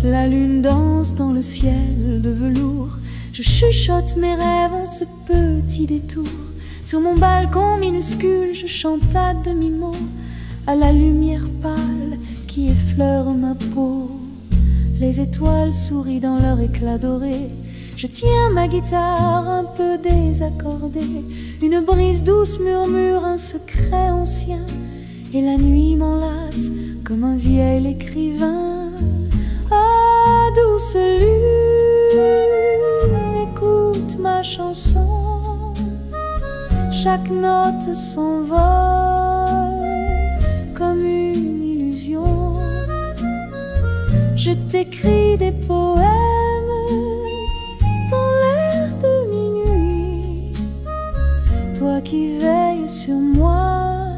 La lune danse dans le ciel de velours. Je chuchote mes rêves en ce petit détour. Sur mon balcon minuscule, je chante à demi-mot à la lumière pâle qui effleure ma peau. Les étoiles sourient dans leur éclat doré. Je tiens ma guitare un peu désaccordée. Une brise douce murmure un secret ancien. Et la nuit m'enlace comme un vieil écrivain. Ah, douce lune, écoute ma chanson. Chaque note s'envole comme une illusion. Je t'écris des poèmes dans l'air de minuit. Toi qui veilles sur moi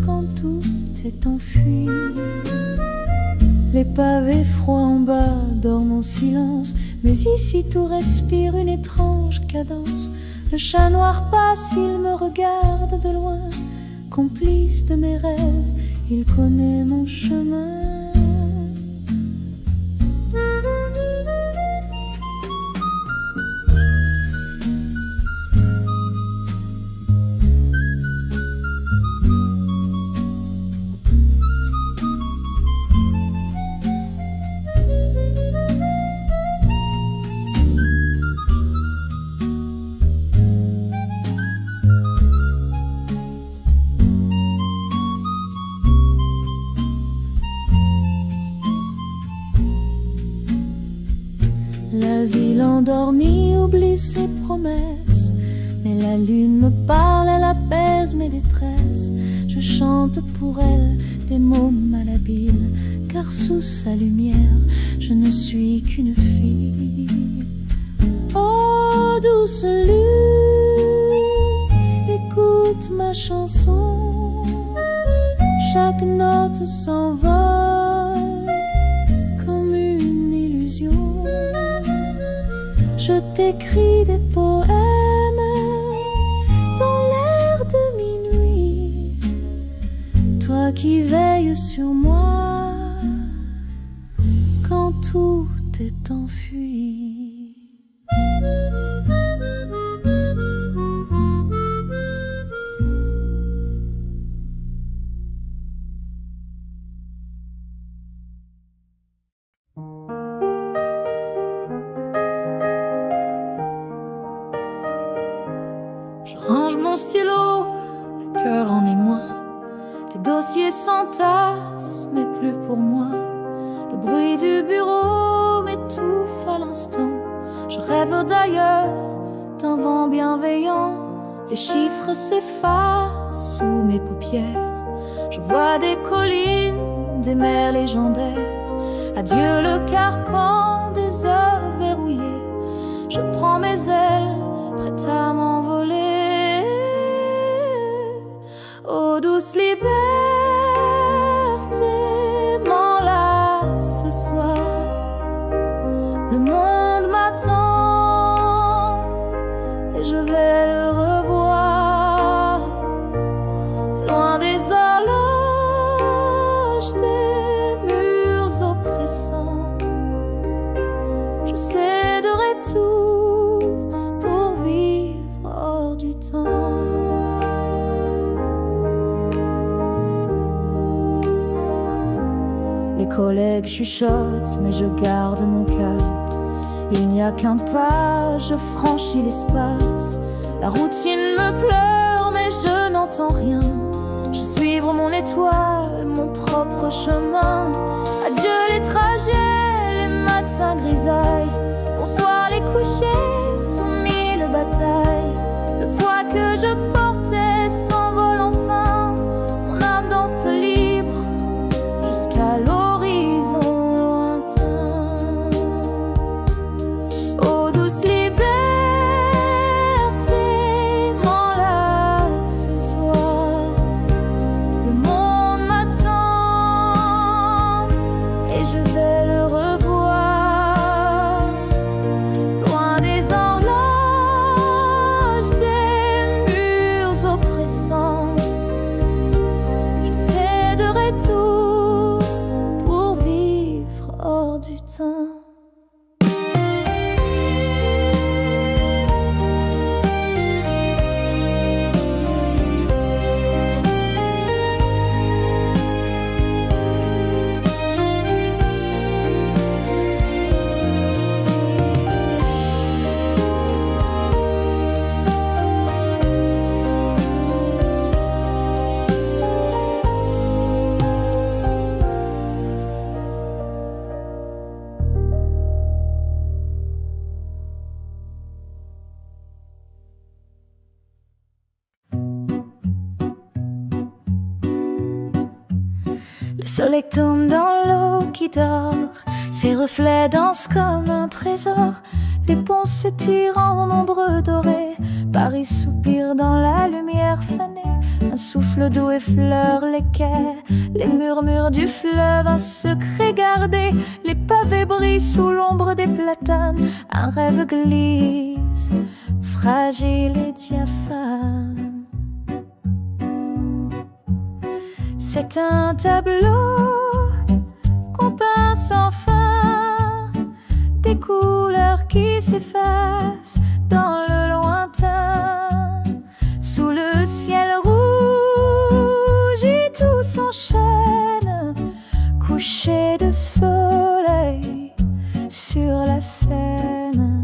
quand tout est enfui. Les pavés froids en bas dorment en silence, mais ici tout respire une étrange cadence. Le chat noir passe, il me regarde de loin. Complice de mes rêves, il connaît mon chemin. La ville endormie oublie ses promesses, mais la lune me parle, elle apaise mes détresses. Je chante pour elle des mots malhabiles, car sous sa lumière, je ne suis qu'une fille. Oh, douce lune, écoute ma chanson. Chaque note s'envole comme une illusion. Je t'écris des poèmes dans l'air de minuit. Toi qui veilles sur moi quand tout est enfui. Range mon stylo, le cœur en émoi. Les dossiers s'entassent, mais plus pour moi. Le bruit du bureau m'étouffe à l'instant. Je rêve d'ailleurs, d'un vent bienveillant. Les chiffres s'effacent sous mes paupières. Je vois des collines, des mers légendaires. Adieu le carcan des heures verrouillées. Je prends mes ailes, prête à m'envoler. Oh douce liberté, m'enlace ce soir. Le monde m'attend et je vais le revoir. Loin des horloges, des murs oppressants. Je céderai tout pour vivre hors du temps. Les collègues chuchotent, mais je garde mon cap. Il n'y a qu'un pas, je franchis l'espace. La routine me pleure, mais je n'entends rien. Je suivre mon étoile, mon propre chemin. Adieu les trajets, les matins grisailles. Bonsoir les couchers, sous mille batailles. Le poids que je portais s'envole enfin. Mon âme danse libre jusqu'à l'horizon lointain. Oh douce liberté, m'enlace ce soir. Le monde m'attend et je vais le revoir. Loin des temps. Le soleil tombe dans l'eau qui dort, ses reflets dansent comme un trésor. Les ponts s'étirent en ombre dorée, Paris soupire dans la lumière fanée. Un souffle doux effleure les quais, les murmures du fleuve, un secret gardé. Les pavés brillent sous l'ombre des platanes, un rêve glisse, fragile et diaphane. C'est un tableau qu'on peint sans fin, des couleurs qui s'effacent dans le lointain. Sous le ciel rouge et tout s'enchaîne, coucher de soleil sur la Seine.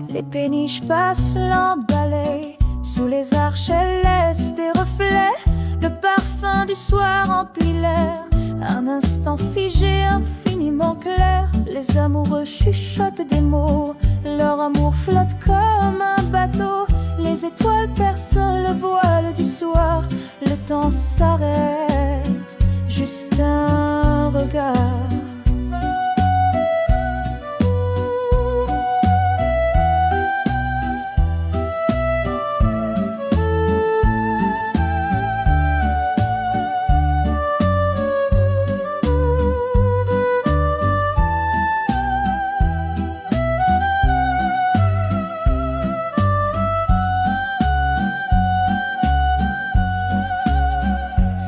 Les péniches passent l'emballée, sous les arches elles laissent des reflets. Le parfum du soir emplit l'air, un instant figé, infiniment clair. Les amoureux chuchotent des mots, leur amour flotte comme un bateau. Les étoiles percent le voile du soir, le temps s'arrête, juste un regard.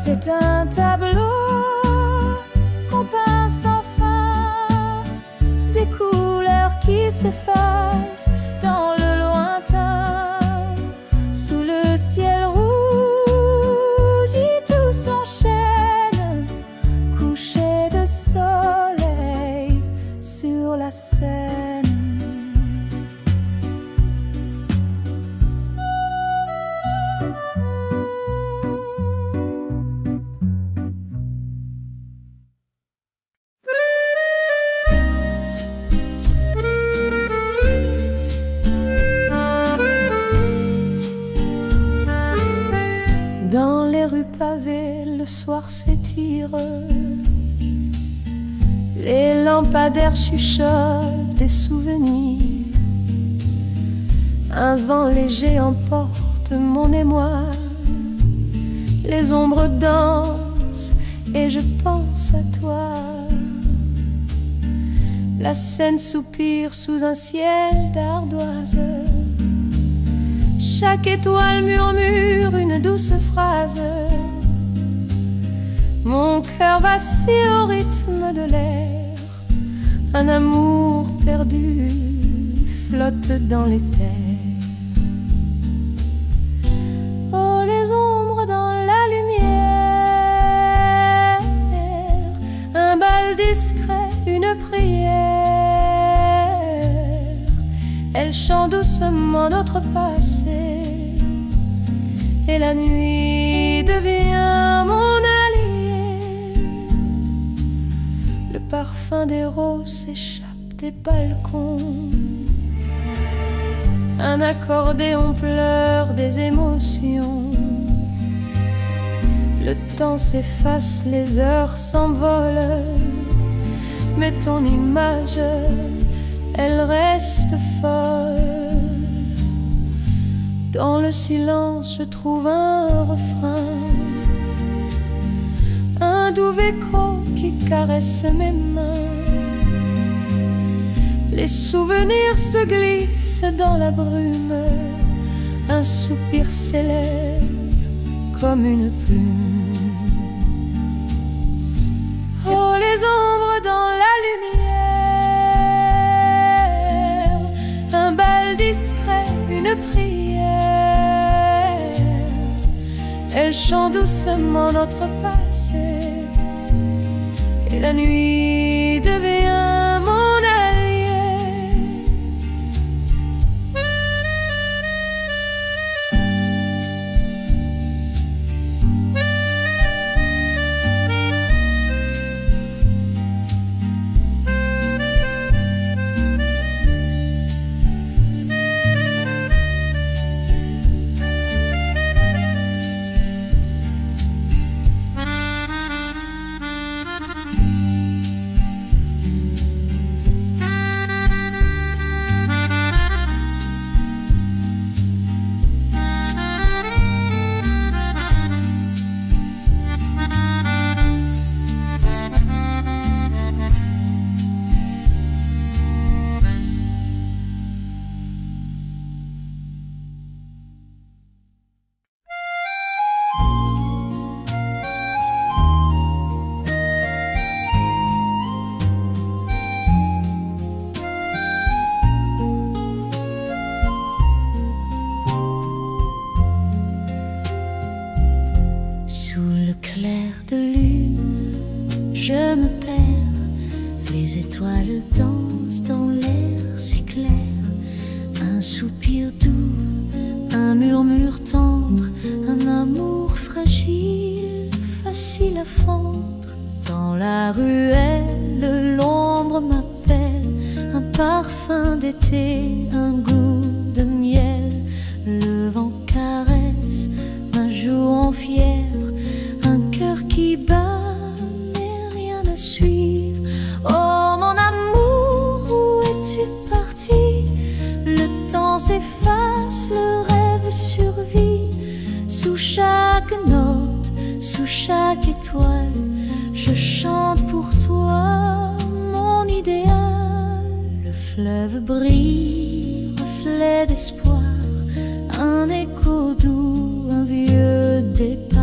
C'est un tableau qu'on peint sans fin, des couleurs qui s'effacent dans le lointain. Sous le ciel rouge et tout s'enchaîne, coucher de soleil sur la Seine. Dans les rues pavées, le soir s'étire, les lampadaires chuchotent des souvenirs. Un vent léger emporte mon émoi, les ombres dansent et je pense à toi. La Seine soupire sous un ciel d'ardoise, chaque étoile murmure une douce phrase. Mon cœur vacille au rythme de l'air, un amour perdu flotte dans les terres. Oh, les ombres dans la lumière, un bal discret, une prière. Elle chante doucement notre passé, et la nuit devient mon allié. Le parfum des roses s'échappe des balcons, un accordéon pleure des émotions. Le temps s'efface, les heures s'envolent, mais ton image, elle reste folle. le silence, je trouve un refrain, un doux écho qui caresse mes mains. Les souvenirs se glissent dans la brume, un soupir s'élève comme une plume. Oh, les ombres dans la lumière, un bal discret, une prière. Elle chante doucement notre passé, et la nuit devient mon allié. Je me perds, les étoiles dansent dans l'air si clair. Un soupir doux, un murmure tendre, un amour fragile, facile à fendre. Dans la ruelle, l'ombre m'appelle, un parfum d'été, un goût de miel. Le vent caresse ma joue en fièvre, un cœur qui bat, suivre. Oh mon amour, où es-tu parti? Le temps s'efface, le rêve survit. Sous chaque note, sous chaque étoile, je chante pour toi mon idéal. Le fleuve brille, reflet d'espoir, un écho doux, un vieux départ.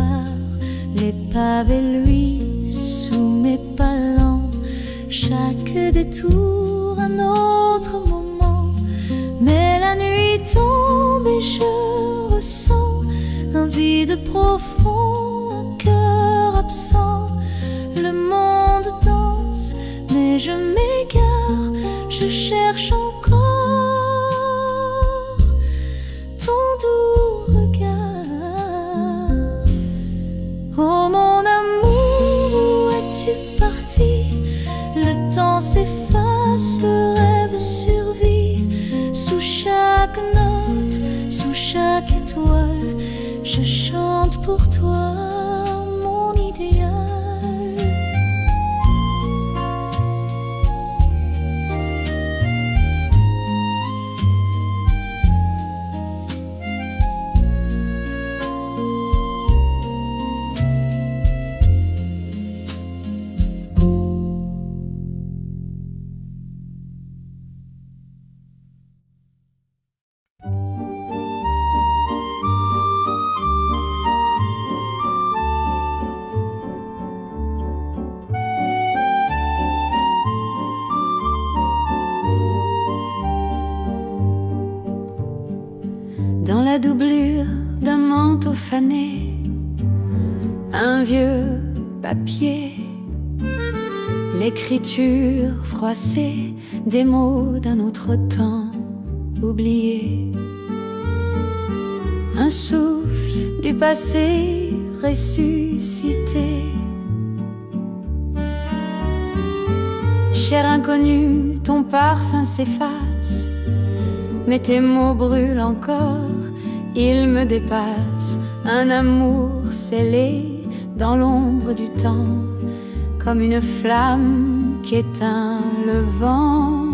Les pavés luisent sous mes palans, chaque détour un autre moment. Mais la nuit tombe et je ressens un vide profond, un cœur absent. Le monde danse, mais je m'égare, je cherche encore ton doux regard. Oh mon amour, où es-tu parti? Le temps s'efface, le rêve survit. Sous chaque note, sous chaque étoile, je chante pour toi mon idéal. Dans la doublure d'un manteau fané, un vieux papier, l'écriture froissée des mots d'un autre temps oublié. Un souffle du passé ressuscité. Cher inconnu, ton parfum s'efface, mais tes mots brûlent encore, ils me dépassent. Un amour scellé dans l'ombre du temps, comme une flamme qui éteint le vent.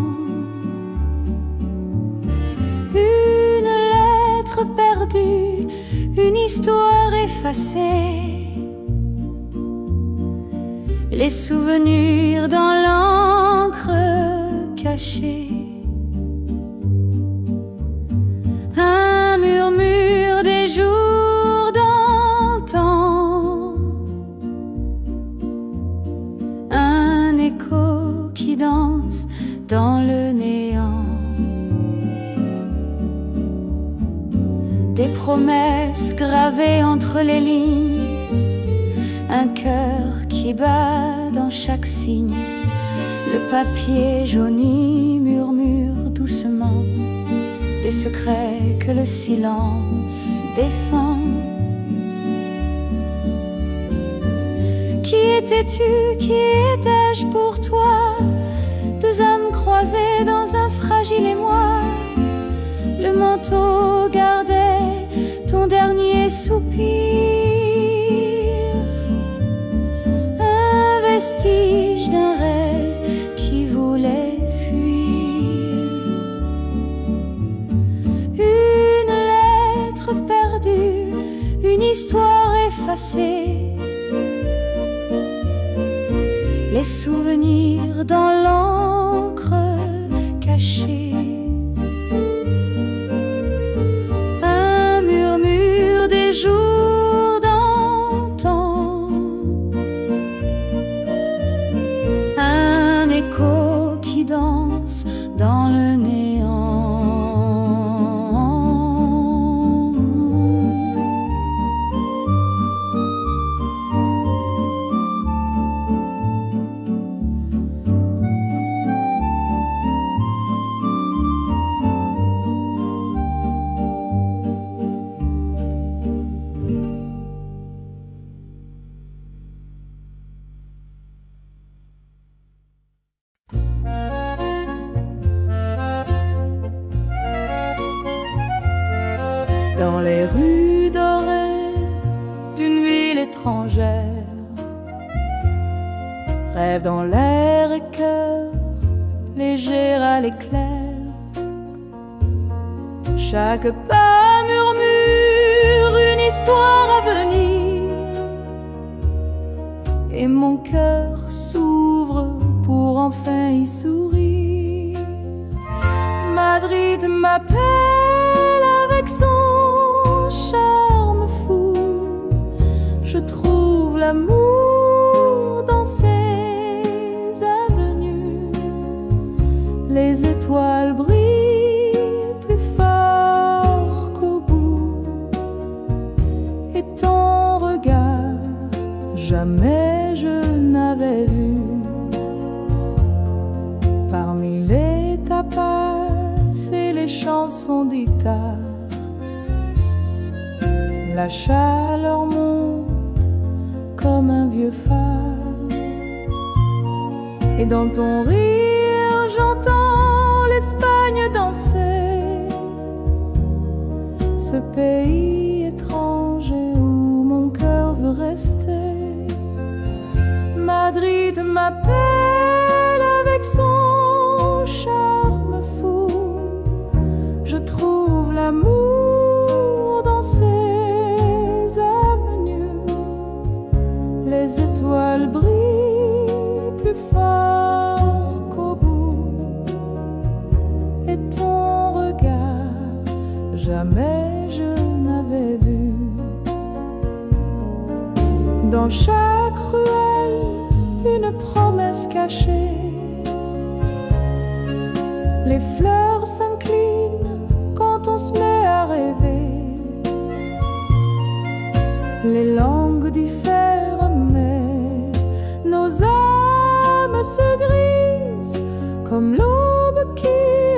Une lettre lettre perdue, une histoire effacée, les souvenirs dans l'encre cachée. Un murmure des jours d'antan, un écho qui danse dans le néant. Des promesses gravées entre les lignes, un cœur qui bat dans chaque signe. Le papier jauni murmure doucement des secrets que le silence défend. Qui étais-tu, qui étais-je pour toi? Deux âmes croisées dans un fragile émoi. Le manteau gardait ton dernier soupir, un vestige d'un rêve qui voulait fuir. Une lettre perdue, une histoire effacée, les souvenirs dans l'encre cachée. Un murmure des jours d'antan, un écho qui danse dans le néant. Dans les rues dorées d'une ville étrangère, rêve dans l'air et cœur léger à l'éclair. Chaque pas murmure une histoire à venir, et mon cœur s'ouvre pour enfin y sourire. Madrid m'appelle avec son charme fou. Je trouve l'amour dans ses avenues. Les étoiles brillent plus fort qu'au bout, et ton regard jamais je n'avais vu. Parmi les tapas et les chansons d'Ita, la chaleur monte comme un vieux phare, et dans ton rire j'entends l'Espagne danser, ce pays étranger où mon cœur veut rester. Madrid m'appelle avec son charme fou. Je trouve l'amour dans ses avenues. Les étoiles brillent plus fort qu'au bout, et ton regard jamais je n'avais vu. Dans chaque ruelle une promesse cachée, les fleurs s'inclinent quand on se met à rêver. Les langues diffèrent mais nos âmes se grisent, comme l'aube qui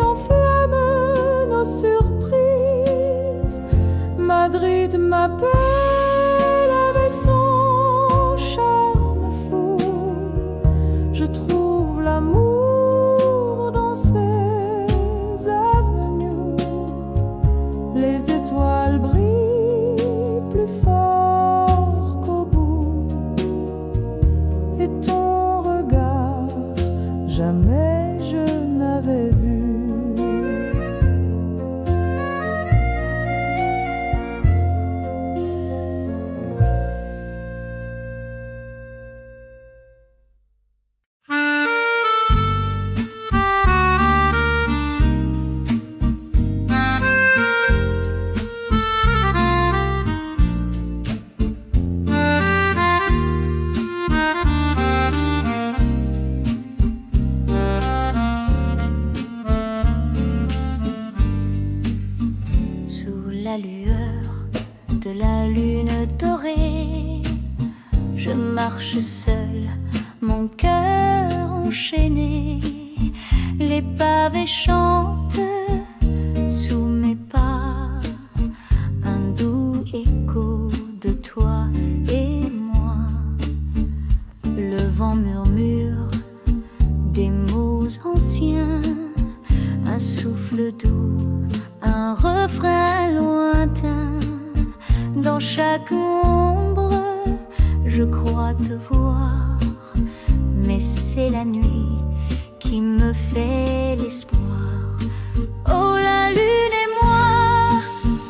enflamme nos surprises. Madrid m'appelle avec son charme fou. Je trouve l'amour dans ses avenues. Les étoiles brillent plus fort qu'au bout, et ton regard jamais je n'avais vu. la lueur de la lune dorée, je marche seule, mon cœur enchaîné. Les pavés chantent sous mes pas, un doux écho de toi et moi. Le vent murmure des mots anciens, un souffle doux, un refrain lointain. Dans chaque ombre, je crois te voir, mais c'est la nuit qui me fait l'espoir. Oh, la lune et moi,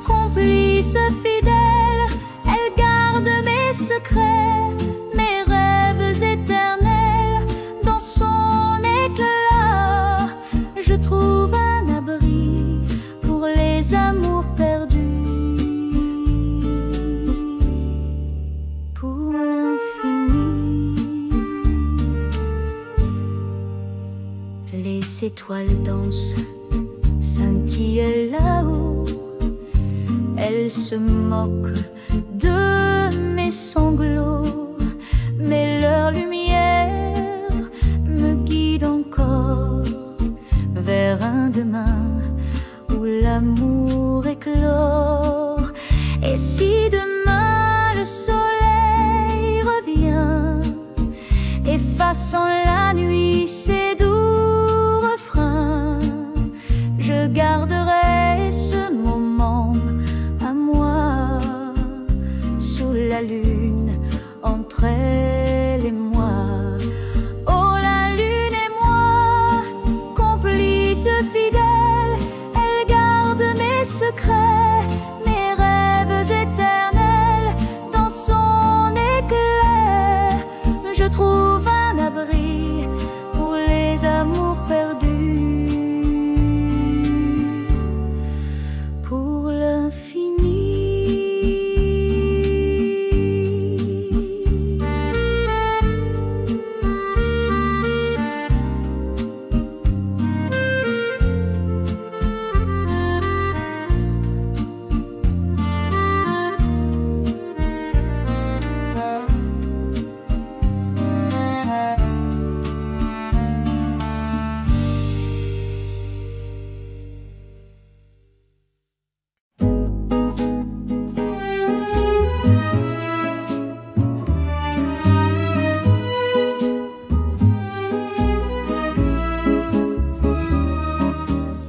complices fidèles, elle garde mes secrets, mes rêves éternels. Dans son éclat, je trouve un abri pour les amours perdus. Pour l'infini, les étoiles dansent, scintillent là-haut. Elles se moquent de mes sanglots, mais leur lumière me guide encore vers un demain où l'amour éclore. Et si demain le soleil revient, effaçant la nuit ses doux refrains, je garderai ce moment à moi, sous la lune, entre elle et moi. Oh, la lune et moi, complices fidèles, elle garde mes secrets, mes rêves éternels. Dans son éclair, je trouve un abri pour les amours perdus. Pour l'infini.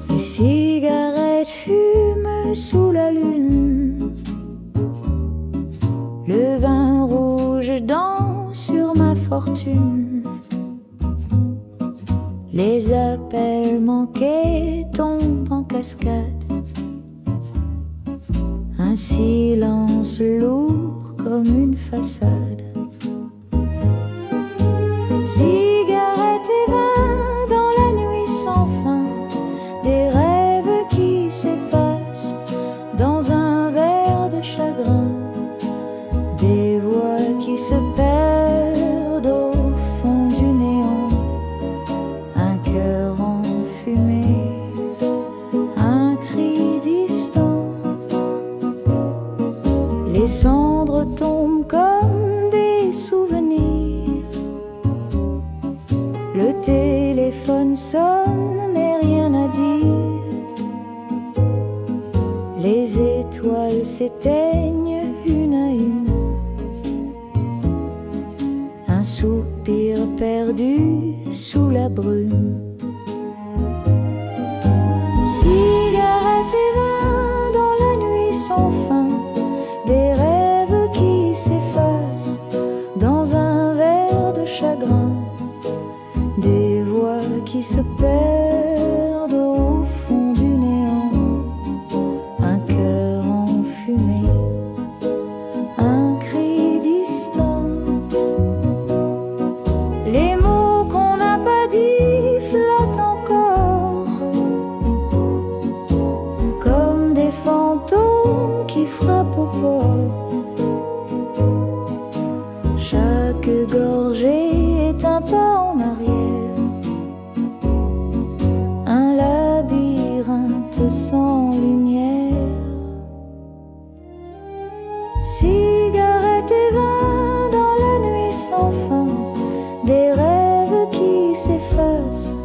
Les cigarettes fument sous la lune, le vin rouge danse sur ma fortune. Les appels manqués tombent en cascade, un silence lourd comme une façade. Cigarette et vin dans la nuit sans fin, des rêves qui s'effacent dans un verre de chagrin, des voix qui se perdent au fond du néant, un cœur enfumé, un cri distant. Les cendres tombent comme des souvenirs, le téléphone sonne mais rien à dire. Les étoiles s'éteignent une à une, un soupir perdu sous la brume. Cigarette et vin dans la nuit sans fin, des rêves qui s'effacent dans un verre de chagrin, des voix qui se perdent au fond du néant, un cœur enfumé, un cri distant. Les mots qu'on n'a pas dit flottent encore, comme des fantômes qui frappent au port. Chaque gorgée est un pas en arrière, un labyrinthe sans lumière. Cigarette et vin dans la nuit sans fin, des rêves qui s'effacent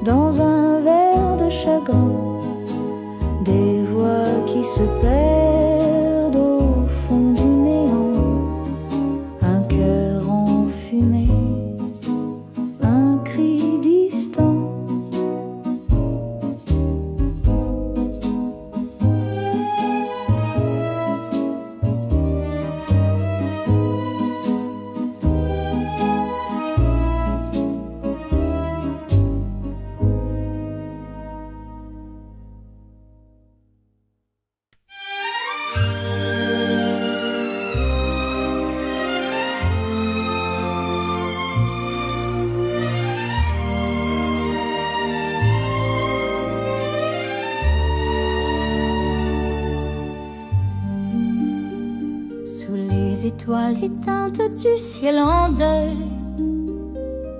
dans un verre de chagrin, des voix qui se perdent au fond du néant, un cœur enfumé, un cri distant. Sous les étoiles éteintes du ciel en deuil,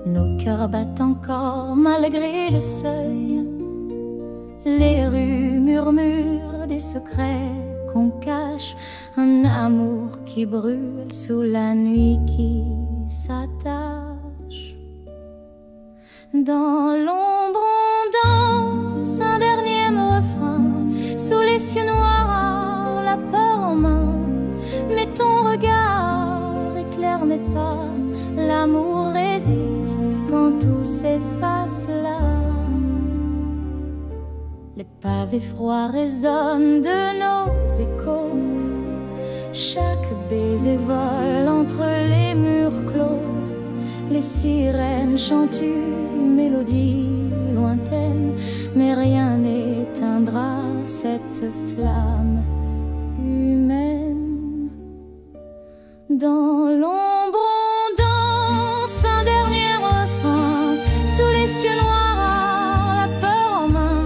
nos cœurs battent encore malgré le seuil. Les rues murmurent des secrets qu'on cache, un amour qui brûle sous la nuit qui s'attache. Dans l'ombre on danse un dernier refrain, sous les cieux noirs, la peur en main. Mais ton regard éclaire mes pas, l'amour résiste quand tout s'efface là. Les pavés froids résonnent de nos échos, chaque baiser vole entre les murs clos. Les sirènes chantent une mélodie lointaine, mais rien n'éteindra cette flamme humaine. Dans l'ombre on danse un dernier refrain, sous les cieux noirs, la peur en main.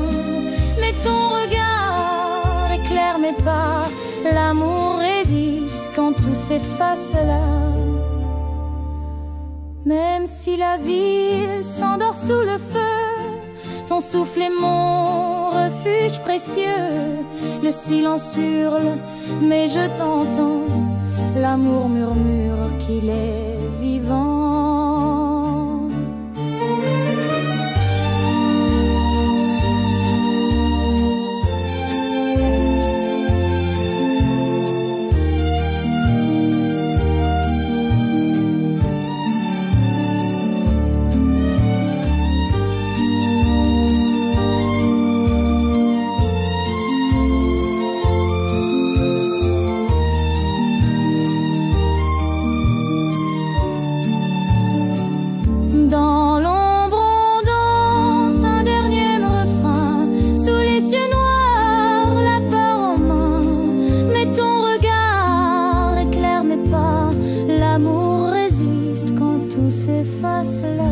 Mais ton regard éclaire mes pas, l'amour résiste quand tout s'efface là. Même si la ville s'endort sous le feu, ton souffle est mon refuge précieux. Le silence hurle, mais je t'entends, l'amour murmure qu'il est vivant. Dans l'ombre on danse un dernier refrain, sous les cieux noirs, la peur en main. Mais ton regard éclaire mes pas, l'amour résiste quand tout s'efface là.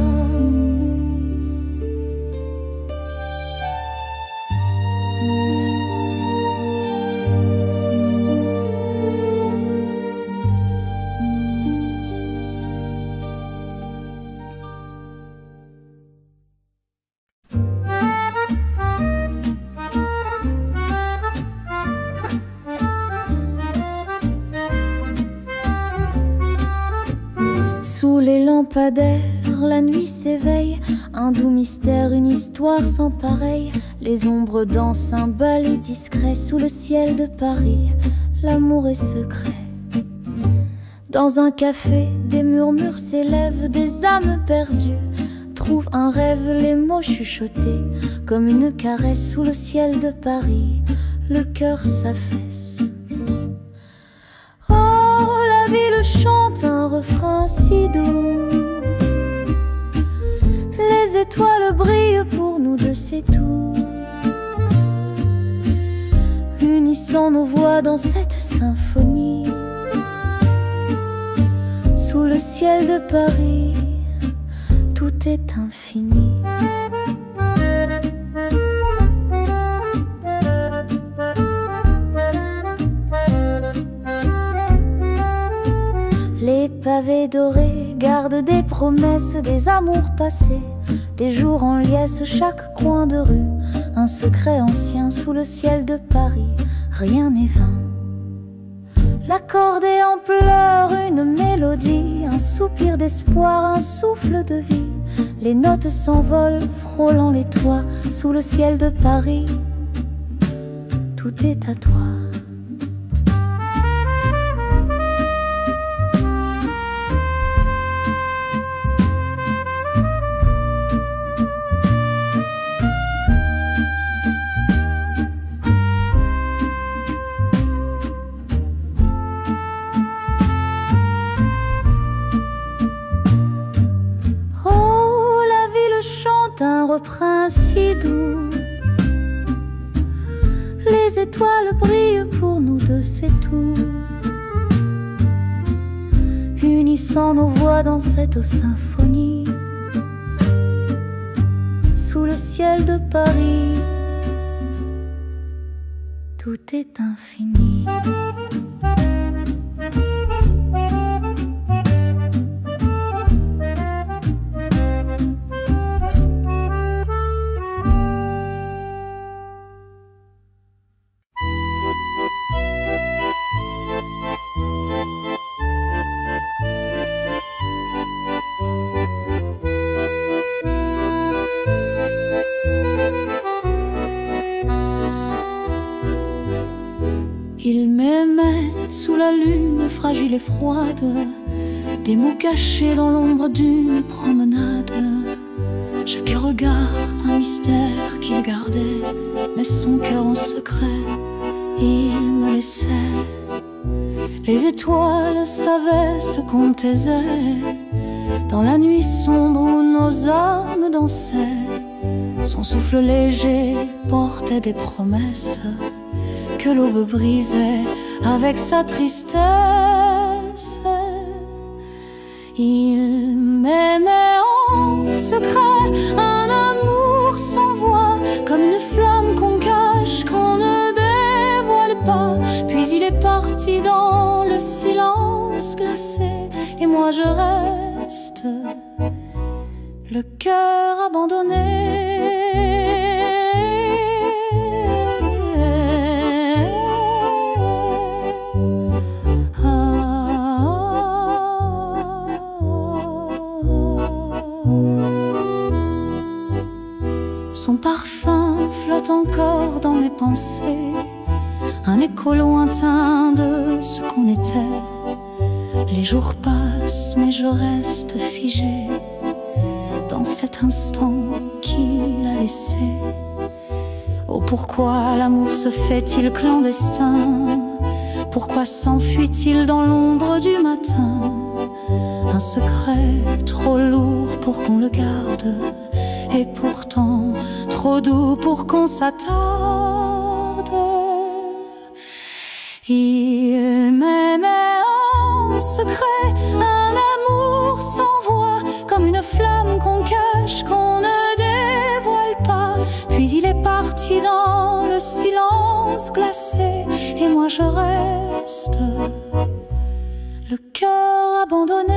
Sous les lampadaires, la nuit s'éveille, un doux mystère, une histoire sans pareil. Les ombres dansent un ballet discret sous le ciel de Paris. L'amour est secret. Dans un café, des murmures s'élèvent, des âmes perdues trouvent un rêve, les mots chuchotés comme une caresse sous le ciel de Paris. Le cœur s'affaisse. Oh, la ville chante un refrain si doux. Les étoiles brillent pour nous deux, c'est tout. Unissons nos voix dans cette symphonie. Sous le ciel de Paris, tout est infini. Les pavés dorés gardent des promesses, des amours passés, des jours en liesse, chaque coin de rue, un secret ancien sous le ciel de Paris. Rien n'est vain. L'accordéon pleure une mélodie, un soupir d'espoir, un souffle de vie. Les notes s'envolent, frôlant les toits, sous le ciel de Paris. Tout est à toi. Un refrain si doux. Les étoiles brillent pour nous deux, c'est tout. Unissant nos voix dans cette symphonie, sous le ciel de Paris, tout est infini. Il m'aimait sous la lune fragile et froide, des mots cachés dans l'ombre d'une promenade. Chaque regard un mystère qu'il gardait, mais son cœur en secret il me laissait. Les étoiles savaient ce qu'on taisait dans la nuit sombre où nos âmes dansaient. Son souffle léger portait des promesses que l'aube brisait avec sa tristesse. Il m'aimait en secret, un amour sans voix, comme une flamme qu'on cache, qu'on ne dévoile pas. Puis il est parti dans le silence glacé, et moi je reste, le cœur abandonné. Son parfum flotte encore dans mes pensées, un écho lointain de ce qu'on était. Les jours passent mais je reste figée dans cet instant qu'il a laissé. Oh, pourquoi l'amour se fait-il clandestin? Pourquoi s'enfuit-il dans l'ombre du matin? Un secret trop lourd pour qu'on le garde, et pourtant trop doux pour qu'on s'attarde. Il m'aimait en secret, un amour sans voix, comme une flamme qu'on cache, qu'on ne dévoile pas. Puis il est parti dans le silence glacé, et moi je reste, le cœur abandonné.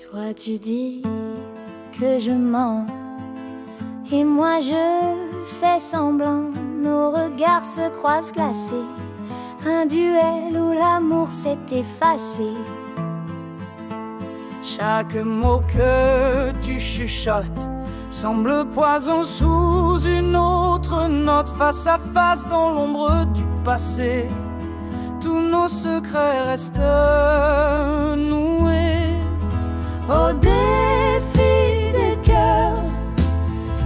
Toi tu dis que je mens, et moi je fais semblant. Nos regards se croisent glacés, un duel où l'amour s'est effacé. Chaque mot que tu chuchotes semble poison sous une autre note. Face à face dans l'ombre du passé, tous nos secrets restent noués. Au défi des cœurs,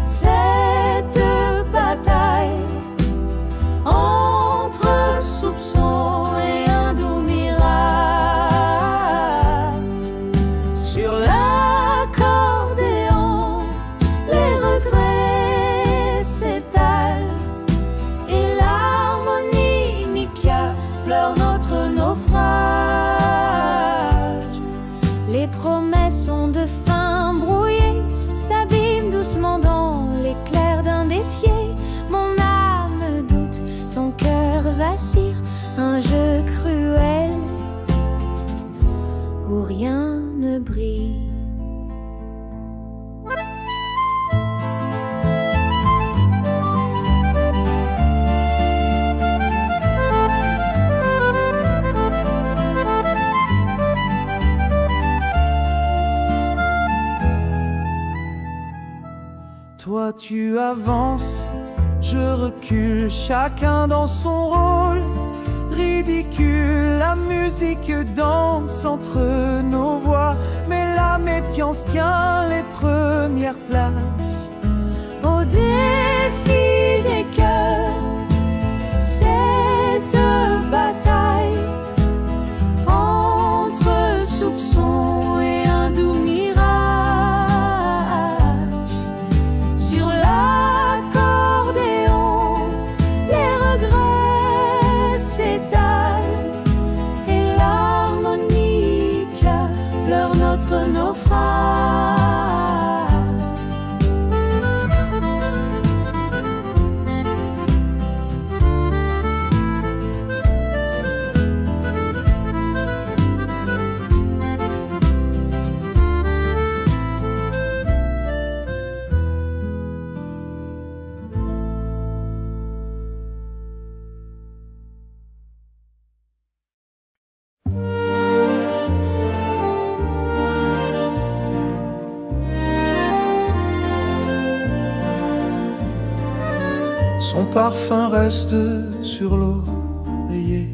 cette bataille entre soupçons et un doux miracle. Sur l'accordéon, les regrets s'étalent, et l'harmonie Nikia pleure notre naufrage. tu avances, je recule, chacun dans son rôle. Ridicule, la musique danse entre nos voix, mais la méfiance tient les premières places. Au défi des cœurs, cette bataille entre soupçons et un doux mirage. Sur l'accordéon, les regrets s'étalent et l'harmonica pleure notre naufrage. Son parfum reste sur l'oreiller,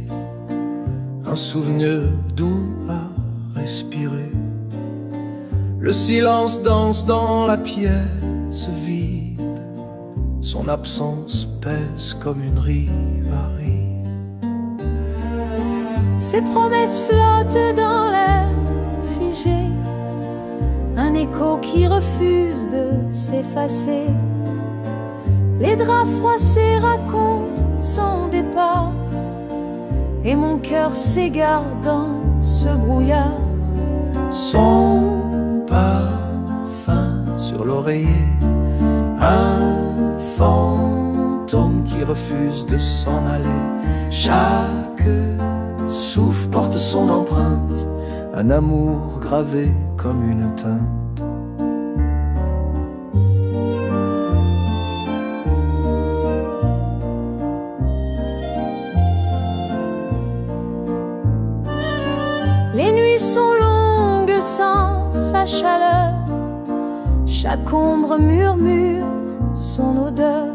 un souvenir doux à respirer. Le silence danse dans la pièce vide, son absence pèse comme une rivalité. Ses promesses flottent dans l'air figé, un écho qui refuse de s'effacer. Les draps froissés racontent son départ, et mon cœur s'égare dans ce brouillard. Son parfum sur l'oreiller, un fantôme qui refuse de s'en aller. Chaque souffle porte son empreinte, un amour gravé comme une teinte. Les nuits sont longues sans sa chaleur, chaque ombre murmure son odeur.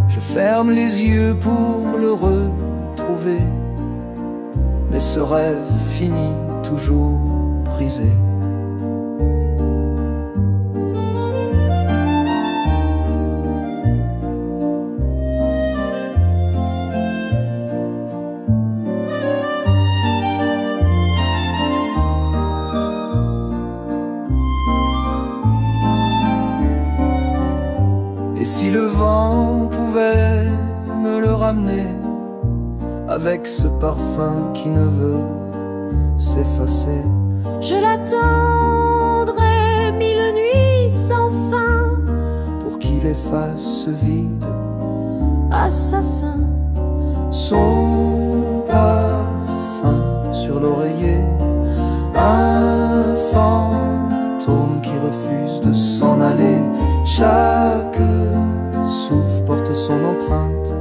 Je ferme les yeux pour le retrouver, mais ce rêve finit toujours brisé. Et si le vent pouvait me le ramener, avec ce parfum qui ne veut s'effacer, je l'attendrai mille nuits sans fin, pour qu'il efface ce vide. Assassin, son parfum sur l'oreiller, un fantôme qui refuse de s'en aller. Chaque souffle porte son empreinte,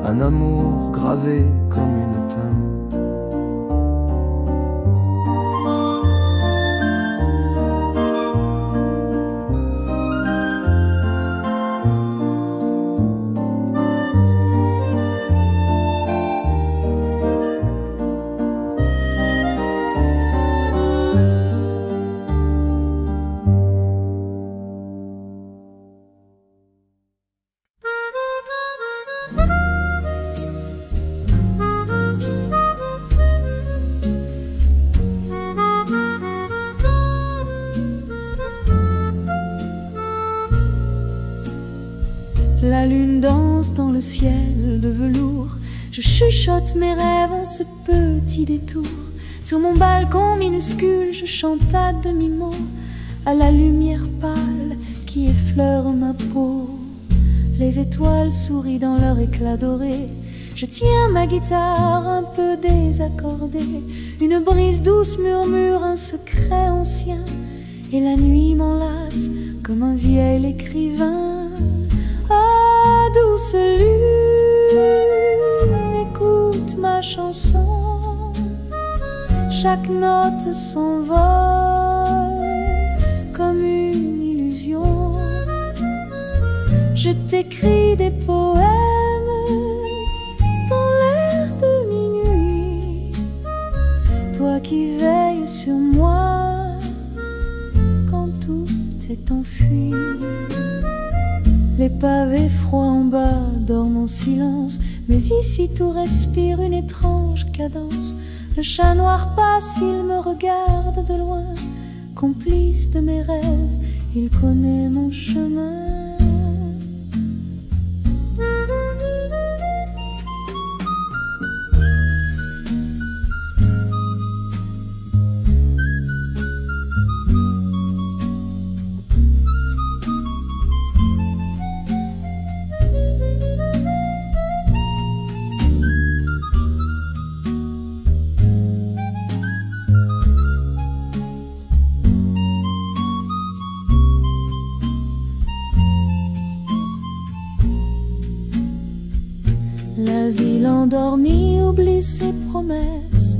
un amour gravé comme une teinte. La lune danse dans le ciel de velours. Je chuchote mes rêves en ce petit détour. Sur mon balcon minuscule, je chante à demi-mot à la lumière pâle qui effleure ma peau. Les étoiles sourient dans leur éclat doré. Je tiens ma guitare un peu désaccordée. Une brise douce murmure un secret ancien, et la nuit m'enlace comme un vieil écrivain. Ah, douce lune, écoute ma chanson. Chaque note s'envole comme une illusion. Je t'écris des poèmes dans l'air de minuit, toi qui veilles sur moi quand tout est enfui. Les pavés froids en bas dorment en silence, mais ici tout respire une étrange cadence. Le chat noir passe, il me regarde de loin, complice de mes rêves, il connaît mon chemin. La ville endormie oublie ses promesses,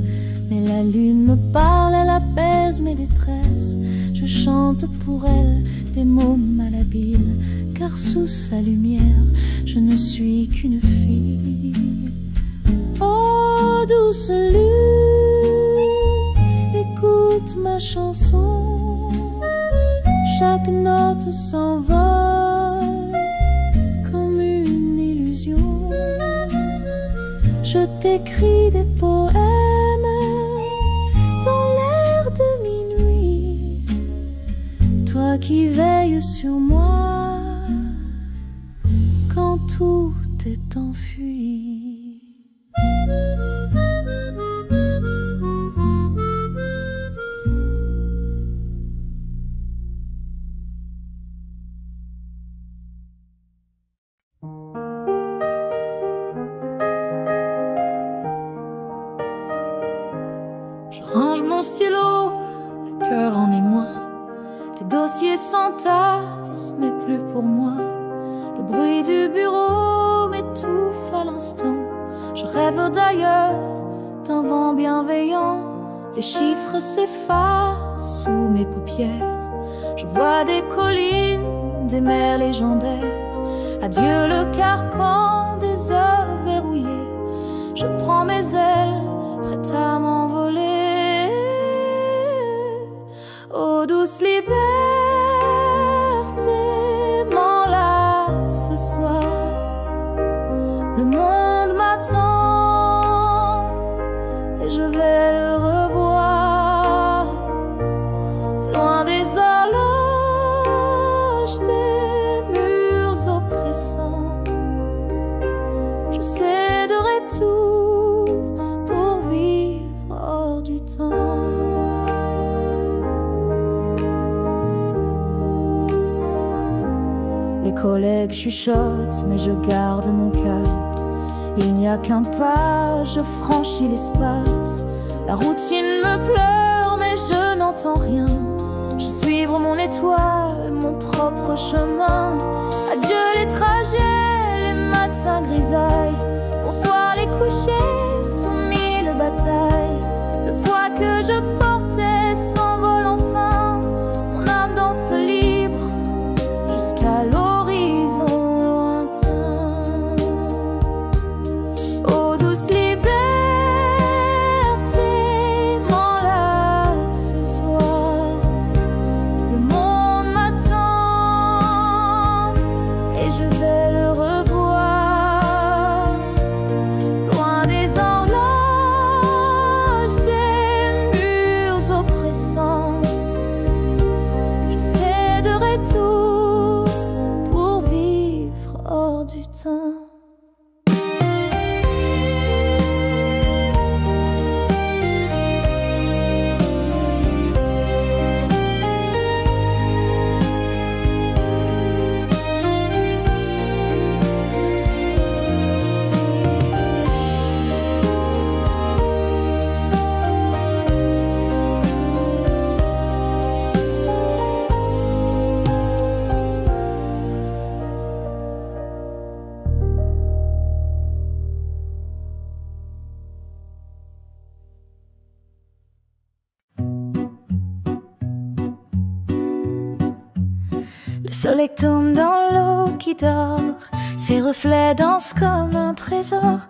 mais la lune me parle, elle apaise mes détresses. Je chante pour elle des mots malhabiles, car sous sa lumière, je ne suis qu'une fille. Oh douce lune, écoute ma chanson, chaque note s'envole comme une illusion. Je t'écris des poèmes dans l'air de minuit, toi qui veilles sur moi quand tout est enfui. Je range mon stylo, le cœur en émoi. Les dossiers s'entassent, mais plus pour moi. Le bruit du bureau m'étouffe à l'instant. Je rêve d'ailleurs, d'un vent bienveillant. Les chiffres s'effacent sous mes paupières. Je vois des collines, des mers légendaires. Adieu le carcan des heures verrouillées. Je prends mes ailes, prête à m'envoler. Oh douce liberté, m'enlace ce soir. Le monde m'attend et je vais le revoir. Loin des horloges, des murs oppressants, je céderai tout pour vivre hors du temps. Les collègues chuchotent, mais je garde mon cap. Il n'y a qu'un pas, je franchis l'espace. La routine me pleure, mais je n'entends rien. Je suivre mon étoile, mon propre chemin. Adieu les trajets, les matins grisailles. Bonsoir les couchers, sous mille batailles. Le poids que je portais s'envole enfin. Mon âme danse libre jusqu'à l'horizon lointain. Oh douce liberté, m'enlace ce soir. Le monde m'attend et je vais le revoir. Loin des Le soleil tombe dans l'eau qui dort, ses reflets dansent comme un trésor.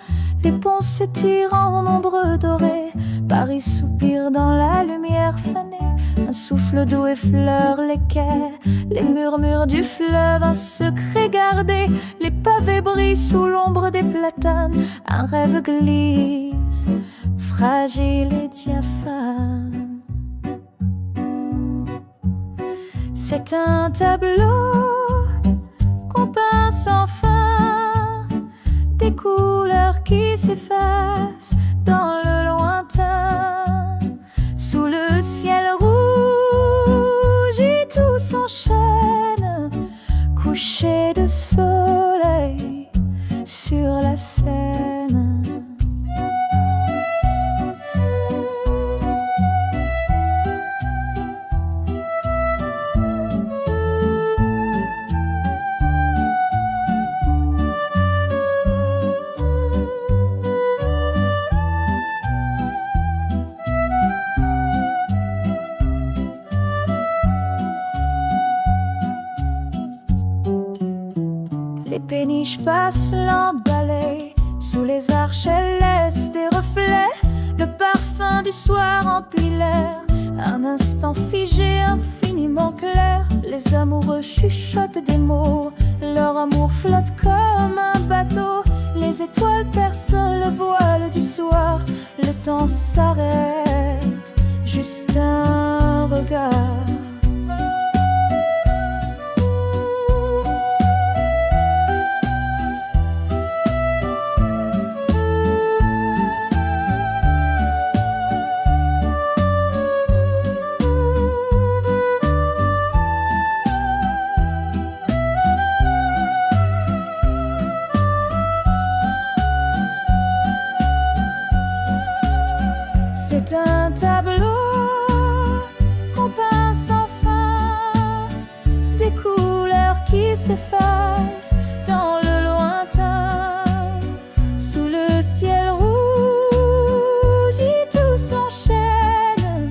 Les ponts s'étirent en ombre dorée, Paris soupire dans la lumière fanée. Un souffle d'eau effleure les quais, les murmures du fleuve, un secret gardé. Les pavés brillent sous l'ombre des platanes, un rêve glisse, fragile et diaphane. C'est un tableau qu'on peint sans fin, des couleurs qui s'effacent dans le lointain. Sous le ciel rouge, tout s'enchaîne, coucher de soleil sur la Seine. Les péniches passent l'emballée, sous les arches elles laissent des reflets. Le parfum du soir remplit l'air, un instant figé, infiniment clair. Les amoureux chuchotent des mots, leur amour flotte comme un bateau. Les étoiles percent le voile du soir, le temps s'arrête, juste un regard. C'est un tableau qu'on peint sans fin, des couleurs qui s'effacent dans le lointain. Sous le ciel rouge, tout s'enchaîne,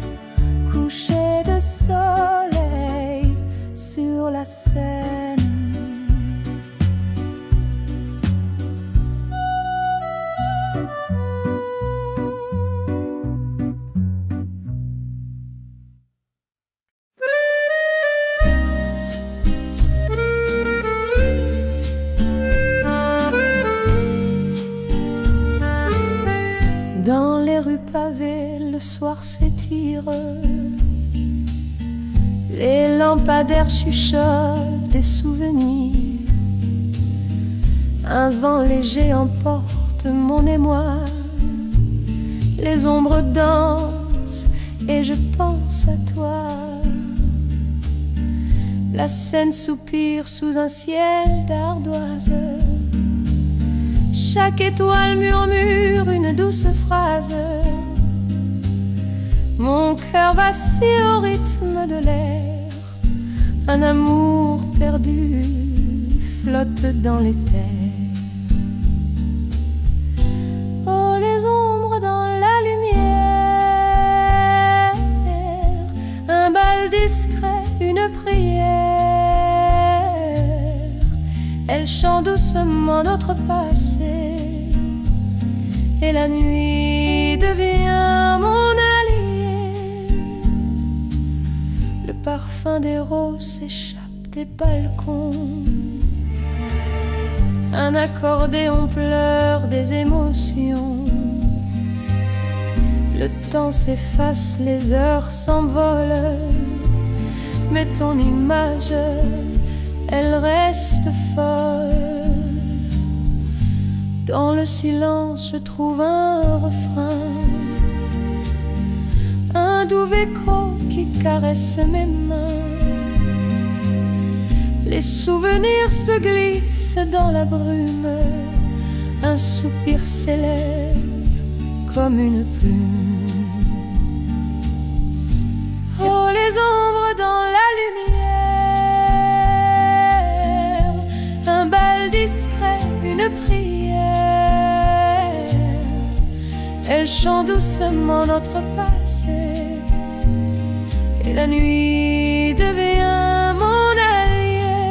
coucher de soleil sur la Seine. Dans les rues pavées, le soir s'étire, les lampadaires chuchotent des souvenirs. Un vent léger emporte mon émoi, les ombres dansent et je pense à toi. La Seine soupire sous un ciel d'ardoise, chaque étoile murmure une douce phrase. Mon cœur vacille au rythme de l'air, un amour perdu flotte dans les terres. Oh, les ombres dans la lumière, un bal discret, une prière. Elle chante doucement notre passé, et la nuit devient mon allié. Le parfum des roses s'échappe des balcons, un accordéon pleure des émotions. Le temps s'efface, les heures s'envolent, mais ton image, elle reste folle. Dans le silence, je trouve un refrain, un doux écho qui caresse mes mains. Les souvenirs se glissent dans la brume, un soupir s'élève comme une plume. Oh, les ombres dans la lumière, un bal discret, une prière. Elle chante doucement notre passé, et la nuit devient mon allié.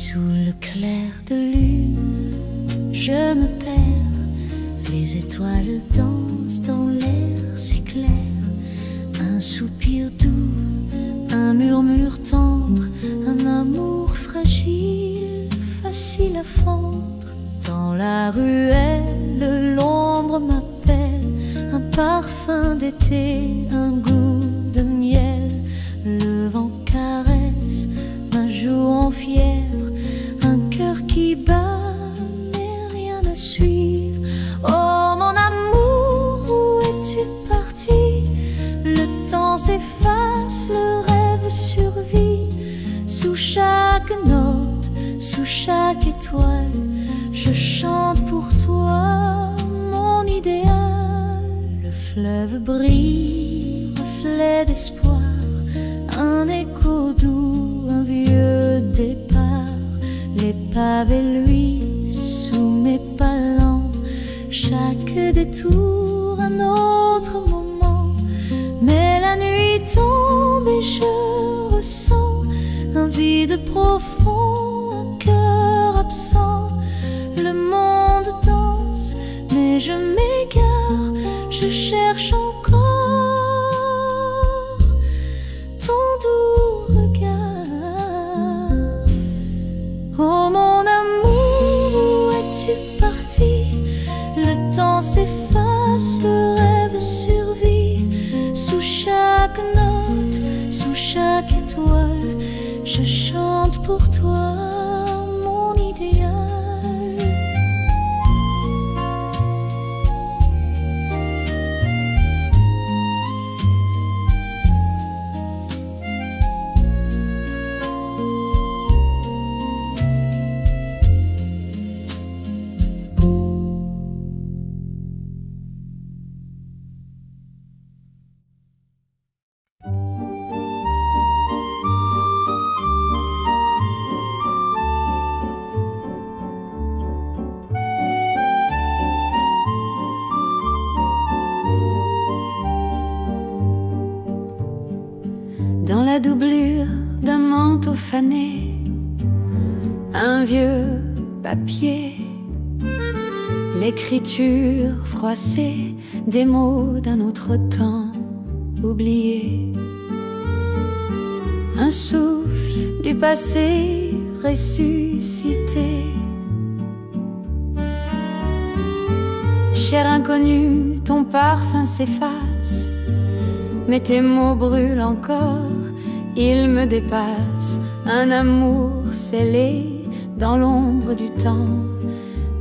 Sous le clair de lune, je me perds. Les étoiles dansent dans l'air si clair. Un soupir doux, un murmure tendre, un amour fragile, facile à fendre. Dans la ruelle, l'ombre m'appelle, un parfum d'été, un goût de miel. Le vent caresse ma joue en fièvre, un cœur qui bat, mais rien à suivre. Oh mon amour, où es-tu parti? Le temps s'efface, le rêve survit. Sous chaque note, sous chaque étoile, je chante pour toi, mon idéal. Le fleuve brille, reflet d'espoir, un écho doux, un vieux départ. Les pavés luisent sous mes pas lents, chaque détour un autre moment. Mais la nuit tombe et je ressens un vide profond, un cœur absent. Le monde danse, mais je m'égare, je cherche encore ton doux regard. Oh mon amour, où es-tu parti? Le temps s'efface, le rêve survit. Sous chaque note, sous chaque étoile, je chante pour toi, mon idéal. Dans la doublure d'un manteau fané, un vieux papier, l'écriture froissée des mots d'un autre temps oublié. Un souffle du passé ressuscité. Cher inconnu, ton parfum s'efface, mais tes mots brûlent encore, ils me dépassent. Un amour scellé dans l'ombre du temps,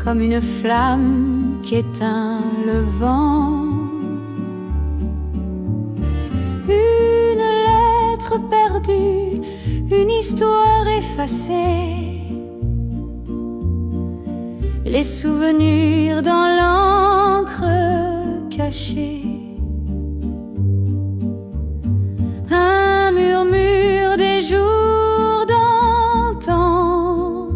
comme une flamme qui éteint le vent. Une lettre perdue, une histoire effacée, les souvenirs dans l'encre cachée. Un murmure des jours d'antan,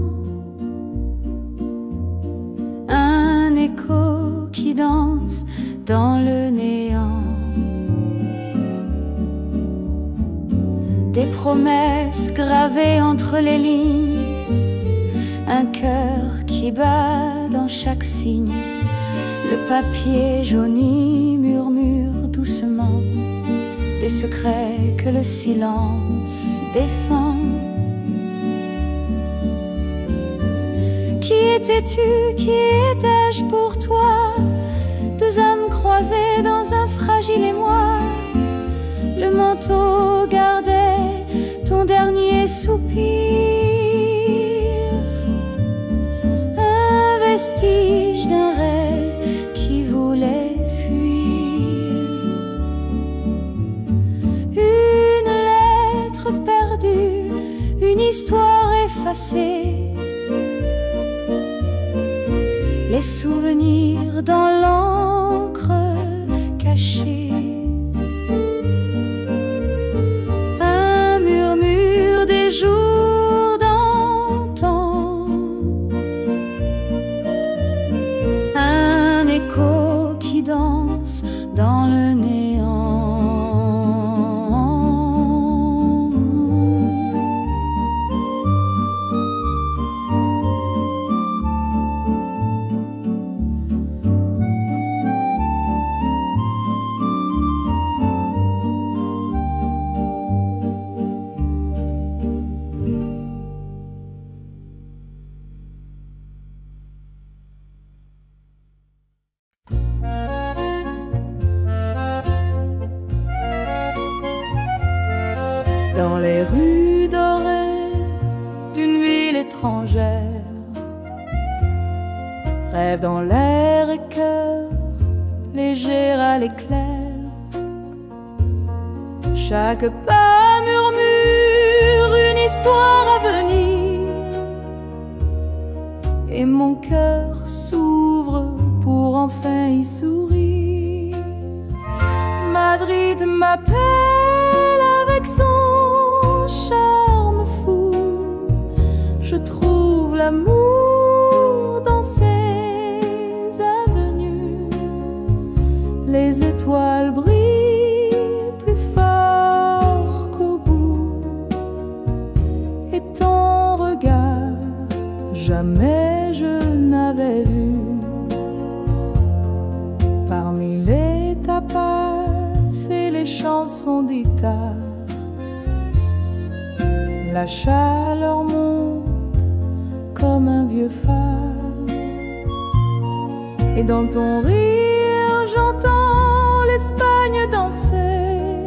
un écho qui danse dans le néant. Des promesses gravées entre les lignes, un cœur qui bat dans chaque signe. Le papier jauni murmure doucement des secrets que le silence défend. Qui étais-tu, qui étais-je pour toi? Deux âmes croisées dans un fragile émoi. Le manteau gardait ton dernier soupir, un vestige d'un rêve qui voulait fuir. Une lettre perdue, une histoire effacée, les souvenirs dans l'encre cachée. Un murmure des jours d'antan, un écho qui danse dans le néant. les rues dorées d'une ville étrangère. Rêve dans l'air et cœur léger à l'éclair. Chaque pas murmure une histoire à venir, et mon cœur s'ouvre pour enfin y sourire. Madrid m'appelle avec son charme fou. Je trouve l'amour dans ses avenues. Les étoiles brillent plus fort qu'au bout, et ton regard jamais je n'avais vu. Parmi les tapas et les chansons d'Ita, la chaleur monte comme un vieux phare, et dans ton rire j'entends l'Espagne danser,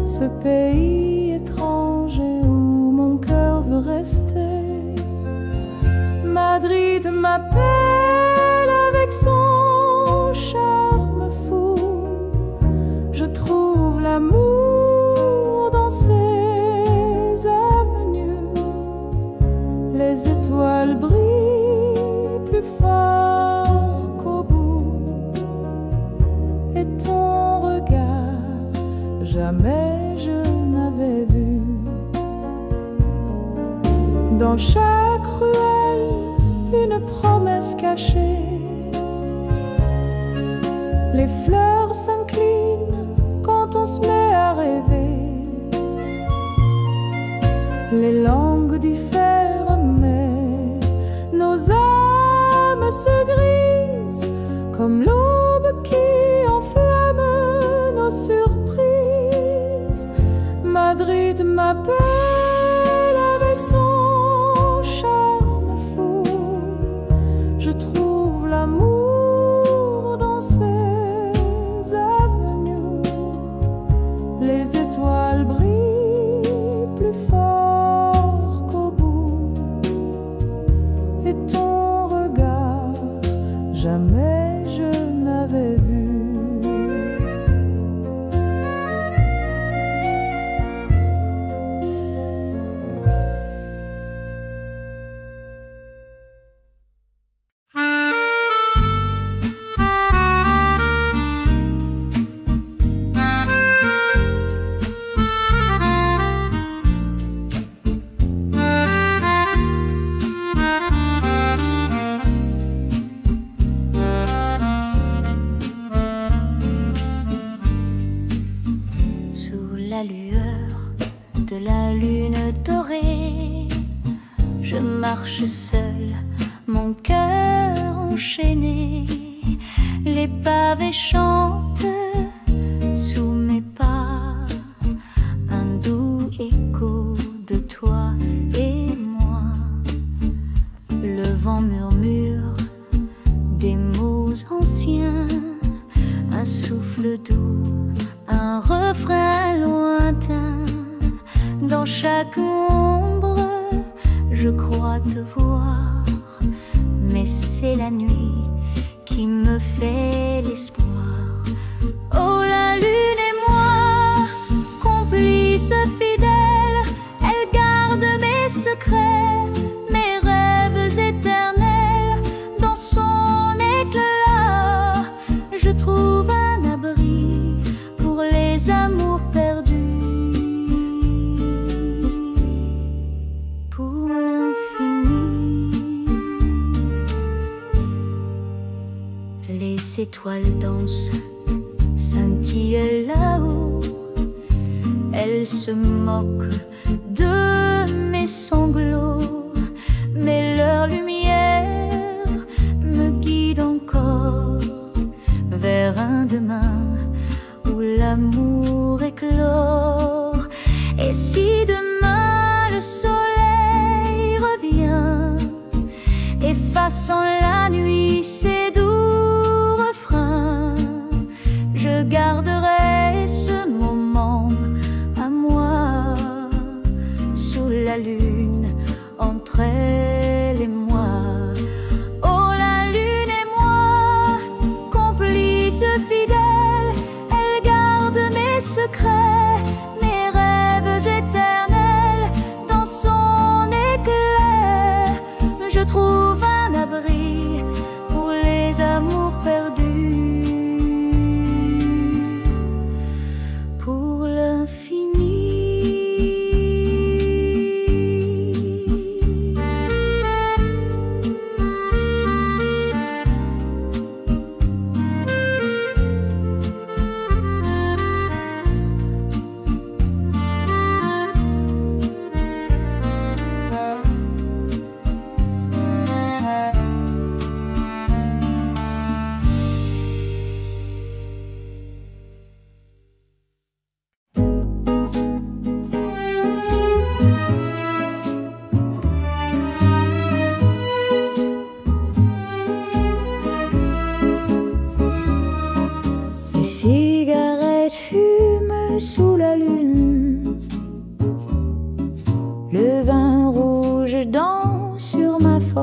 ce pays étranger où mon cœur veut rester. Madrid m'appelle avec son charme fou. Je trouve l'amour dans ses avenues. Les étoiles brillent plus fort qu'au bout, et ton regard jamais je n'avais vu. Dans chaque ruelle une promesse cachée. Les fleurs s'inclinent quand on se met à rêver. Les langues diffèrent, mais nos âmes se grisent comme l'aube qui enflamme nos surprises. Madrid m'appelle avec son charme fou. Je trouve l'amour dans ses avenues. Les étoiles brillent plus fort qu'au bout, et ton regard jamais je n'avais vu. Marche seule, mon cœur enchaîné. Les pavés chantent sous mes pas, un doux écho de toi et moi. Le vent murmure des mots anciens, un souffle doux, un refrain lointain. Dans chaque ombre je crois te voir, mais c'est la nuit qui me fait l'espoir. Oh, la lune et moi, complices fidèles, elle garde mes secrets, mes rêves éternels. Dans son éclat, je trouve un abri pour les amours perdus. Les étoiles dansent, scintillent là-haut. Elles se moquent de mes sanglots, mais leur lumière me guide encore vers un demain où l'amour éclore. Et si demain le soleil revient, effaçant la nuit, c'est doux. Je garderai ce moment à moi.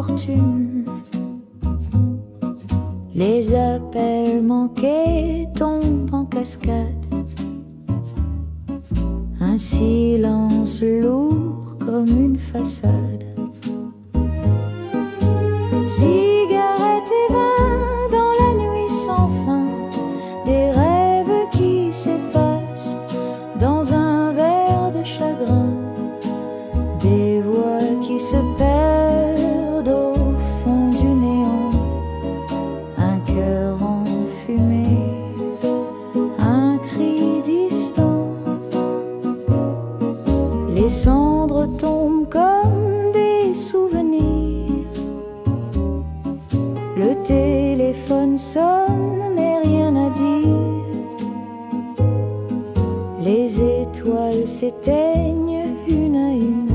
fortune. Les appels manqués tombent en cascade. Un silence lourd comme une façade. Cigarette et vin dans la nuit sans fin. Des rêves qui s'effacent dans un verre de chagrin. Des voix qui se perdent au fond du néant. Un cœur enfumé, un cri distant. Les cendres tombent comme des souvenirs. Le téléphone sonne mais rien à dire. Les étoiles s'éteignent une à une.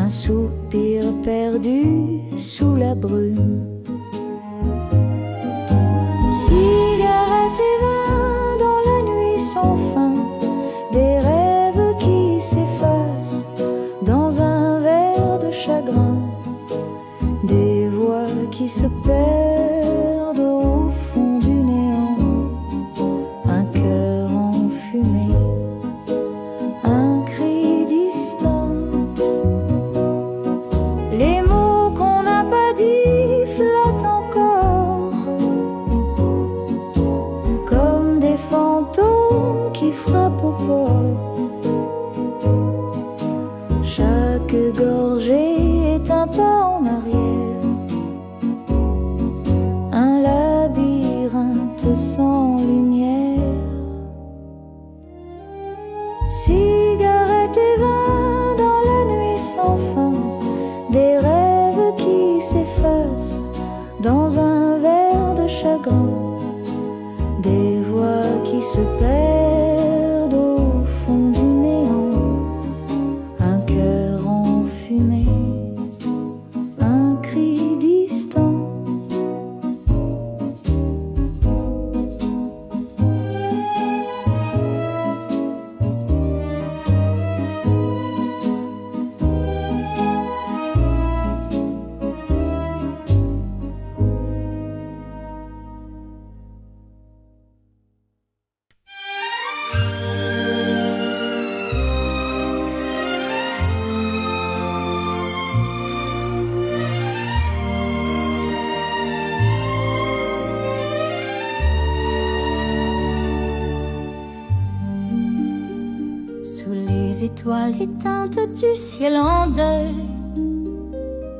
Un soupir perdu sous la brume. Cigarette et vin dans la nuit sans fin. Des rêves qui s'effacent dans un verre de chagrin. Des voix qui se perdent au fond du néant. Un cœur enfumé, un cri distant. Les mots qu'on n'a pas dit flottent encore, comme des fantômes qui frappent au port. Chaque gorgée est un pas en arrière, un labyrinthe sans lumière. Cigarette et vin dans la nuit sans fin. Des rêves qui s'effacent dans un verre de chagrin. Des voix qui se perdent au fond du néant. Un cœur enfumé, un cri distant. Sous les étoiles éteintes du ciel en deuil,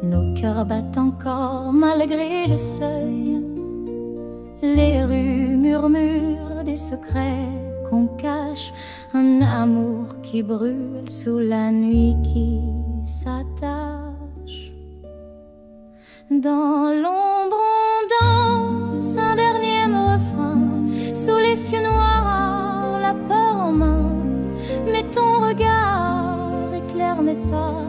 nos cœurs battent encore malgré le seuil. Les rues murmurent des secrets qu'on cache, un amour qui brûle sous la nuit qui s'attache. Dans l'ombre on danse un dernier refrain, sous les cieux noirs, la peur en main. Mais ton regard éclaire mes pas,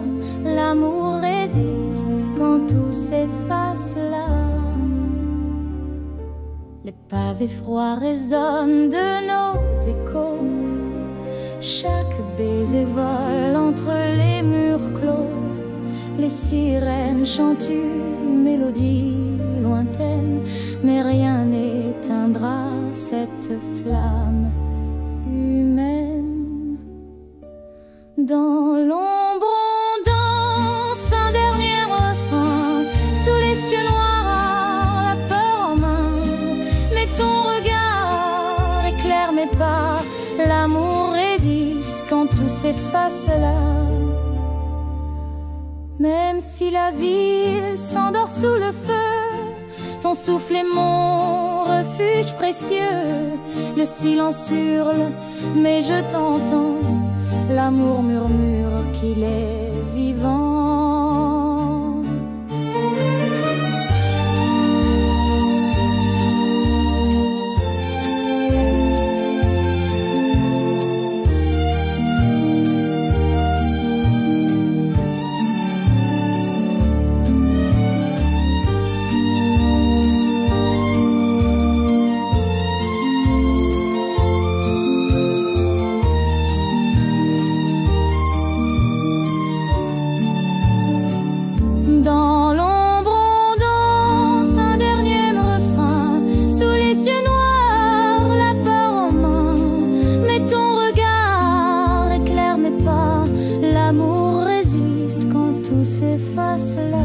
l'amour résiste quand tout s'efface là. Les pavés froids résonnent de nos échos, chaque baiser vole entre les murs clos. Les sirènes chantent une mélodie lointaine, mais rien n'éteindra cette flamme humaine. Dans l'ombre on danse un dernier refrain, sous les cieux noirs, la peur en main. Mais ton regard éclaire mes pas, l'amour résiste quand tout s'efface là. Même si la ville s'endort sous le feu, ton souffle est mon refuge précieux. Le silence hurle, mais je t'entends. L'amour murmure qu'il est vivant. s'efface là.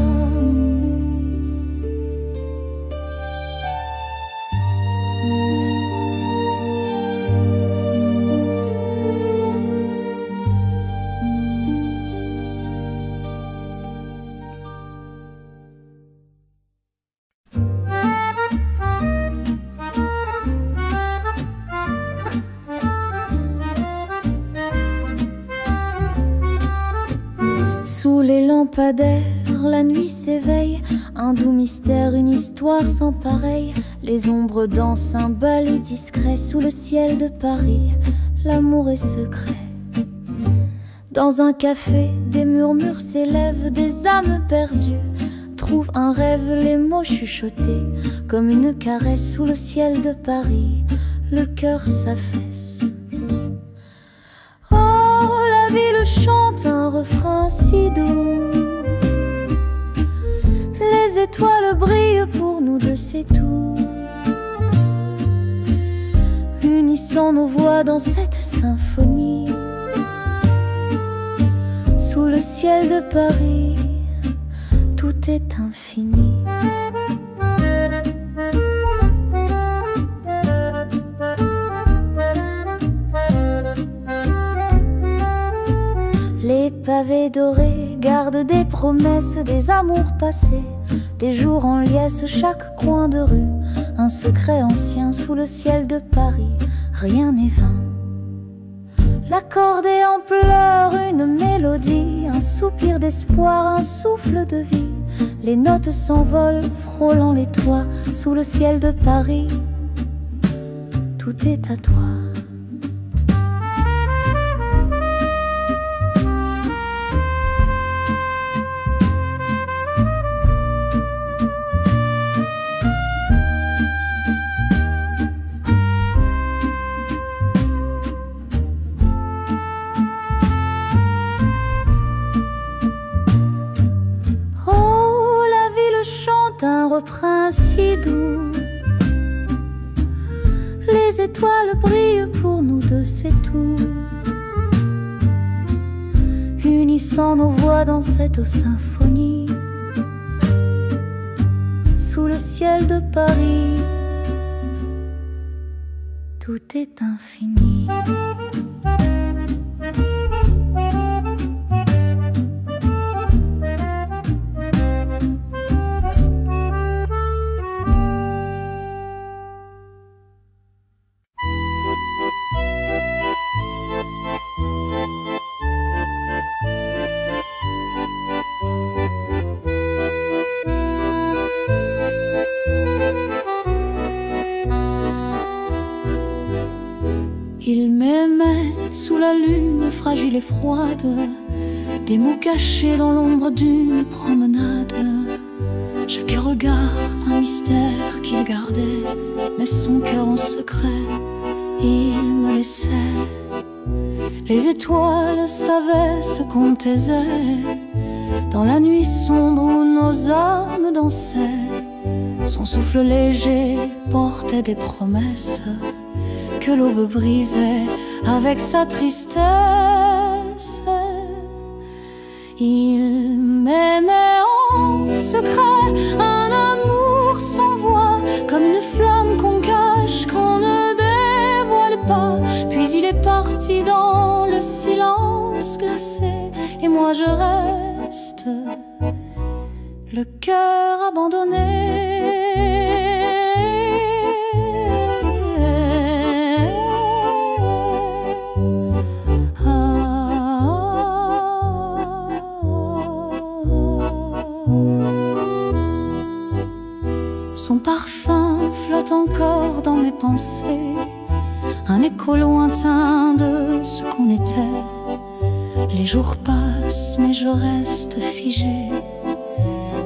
Sous les lampadaires, la nuit s'éveille, un doux mystère, une histoire sans pareil. Les ombres dansent un ballet discret sous le ciel de Paris. L'amour est secret. Dans un café, des murmures s'élèvent, des âmes perdues trouvent un rêve, les mots chuchotés comme une caresse sous le ciel de Paris. Le cœur s'affaisse. Oh, la ville chante un refrain si doux. Les étoiles brillent pour nous deux, c'est tout. Unissons nos voix dans cette symphonie. Sous le ciel de Paris, tout est infini. Les pavés dorés gardent des promesses, des amours passés, des jours en liesse, chaque coin de rue, un secret ancien sous le ciel de Paris. Rien n'est vain. L'accordéon pleure une mélodie, un soupir d'espoir, un souffle de vie. Les notes s'envolent, frôlant les toits, sous le ciel de Paris. Tout est à toi. Un refrain si doux. Les étoiles brillent pour nous deux, c'est tout. Unissant nos voix dans cette symphonie. Sous le ciel de Paris, tout est infini. Il m'aimait sous la lune fragile et froide, des mots cachés dans l'ombre d'une promenade. Chaque regard un mystère qu'il gardait, mais son cœur en secret il me laissait. Les étoiles savaient ce qu'on taisait dans la nuit sombre où nos âmes dansaient. Son souffle léger portait des promesses que l'aube brisait avec sa tristesse. Il m'aimait en secret, un amour sans voix, comme une flamme qu'on cache, qu'on ne dévoile pas. Puis il est parti dans le silence glacé, et moi je reste, le cœur abandonné. Son parfum flotte encore dans mes pensées, un écho lointain de ce qu'on était. Les jours passent mais je reste figée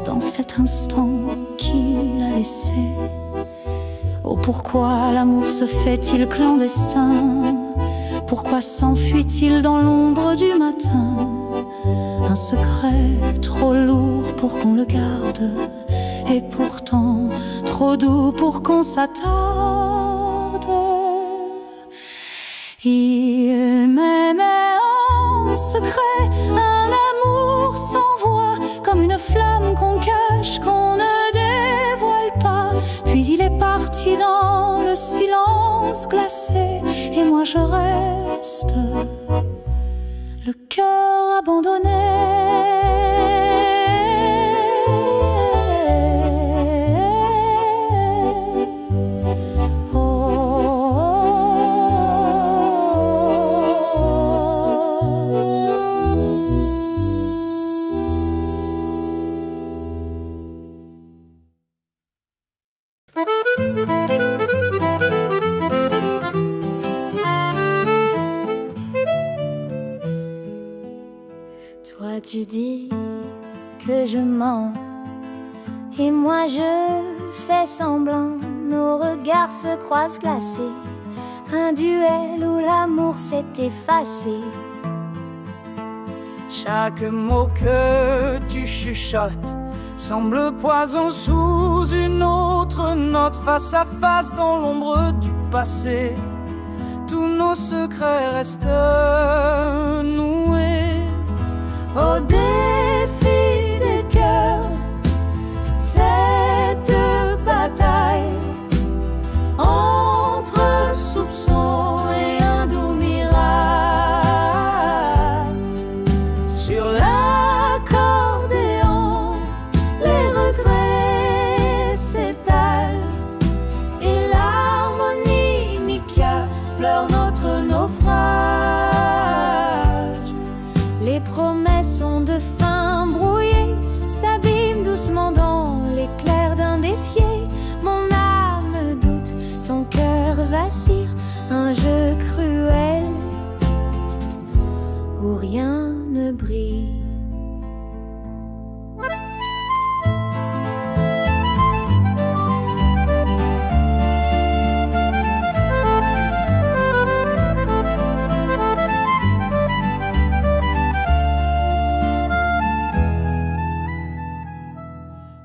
dans cet instant qu'il a laissé. Oh, pourquoi l'amour se fait-il clandestin? Pourquoi s'enfuit-il dans l'ombre du matin? Un secret trop lourd pour qu'on le garde, et pourtant trop doux pour qu'on s'attarde. Il m'aimait en secret, un amour sans voix, comme croissent glacées et moi je reste, le cœur abandonné. Toi tu dis que je mens et moi je fais semblant. Nos regards se croisent glacés, un duel où l'amour s'est effacé. Chaque mot que tu chuchotes semble poison sous une autre note. Face à face dans l'ombre du passé, tous nos secrets restent noués. Au défi des cœurs, cette bataille entre soupçons et un doux mirage. Sur l'accordéon, les regrets s'étalent et l'harmonica pleure notre naufrage. Les promesses ont de fin brouillé, s'abîment doucement dans l'éclair d'un défié. Mon âme doute, ton cœur vacille, un jeu cruel où rien ne brille.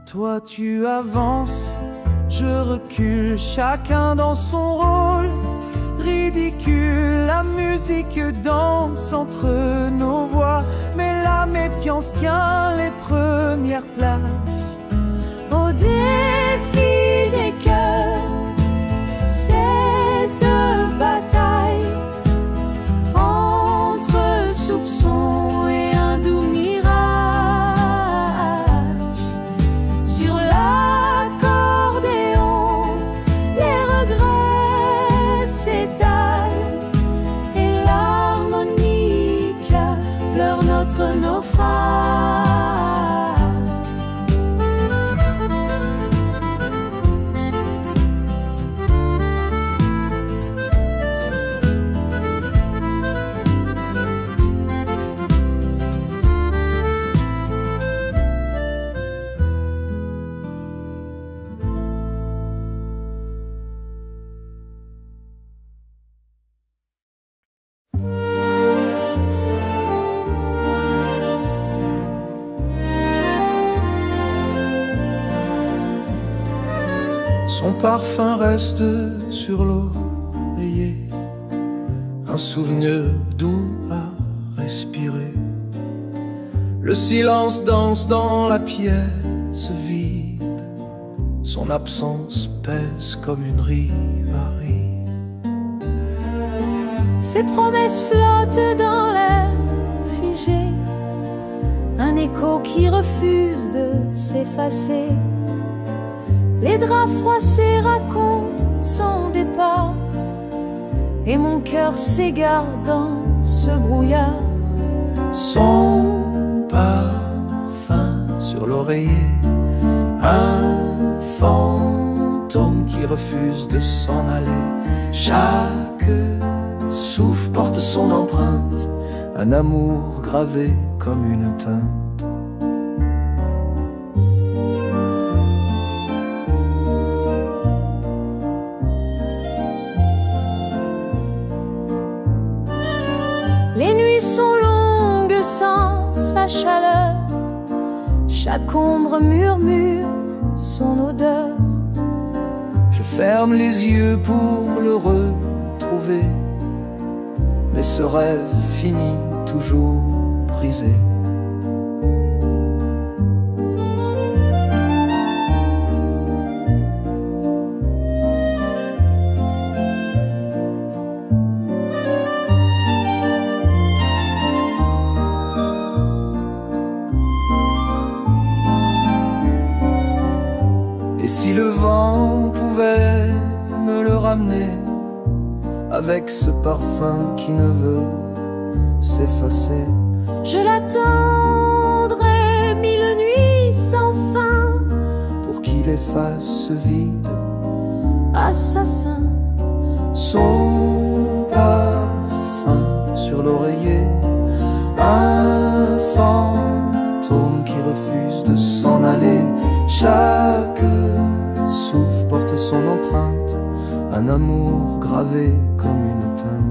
Toi tu avances, je recule, chacun dans son rôle. Ridicule, la musique danse entre nos voix, mais la méfiance tient les premières places. Au défi des cœurs, cette bataille entre soupçons et un doux mirage. Sur l'accordéon, les regrets s'étalent et l'harmonica pleure notre naufrage. Son parfum reste sur l'oreiller, un souvenir doux à respirer. Le silence danse dans la pièce vide, son absence pèse comme une rivalité. Ses promesses flottent dans l'air figé, un écho qui refuse de s'effacer. Les draps froissés racontent son départ et mon cœur s'égare dans ce brouillard. Son parfum sur l'oreiller, un fantôme qui refuse de s'en aller. Chaque souffle porte son empreinte, un amour gravé comme une teinte. Les nuits sont longues sans sa chaleur, chaque ombre murmure son odeur. Je ferme les yeux pour le retrouver, mais ce rêve finit toujours brisé. si le vent pouvait me le ramener, avec ce parfum qui ne veut s'effacer. Je l'attendrai 1000 nuits sans fin, pour qu'il efface ce vide assassin. Son parfum sur l'oreiller, un fantôme qui refuse de s'en aller. Chaque souffle porte son empreinte, un amour gravé comme une teinte.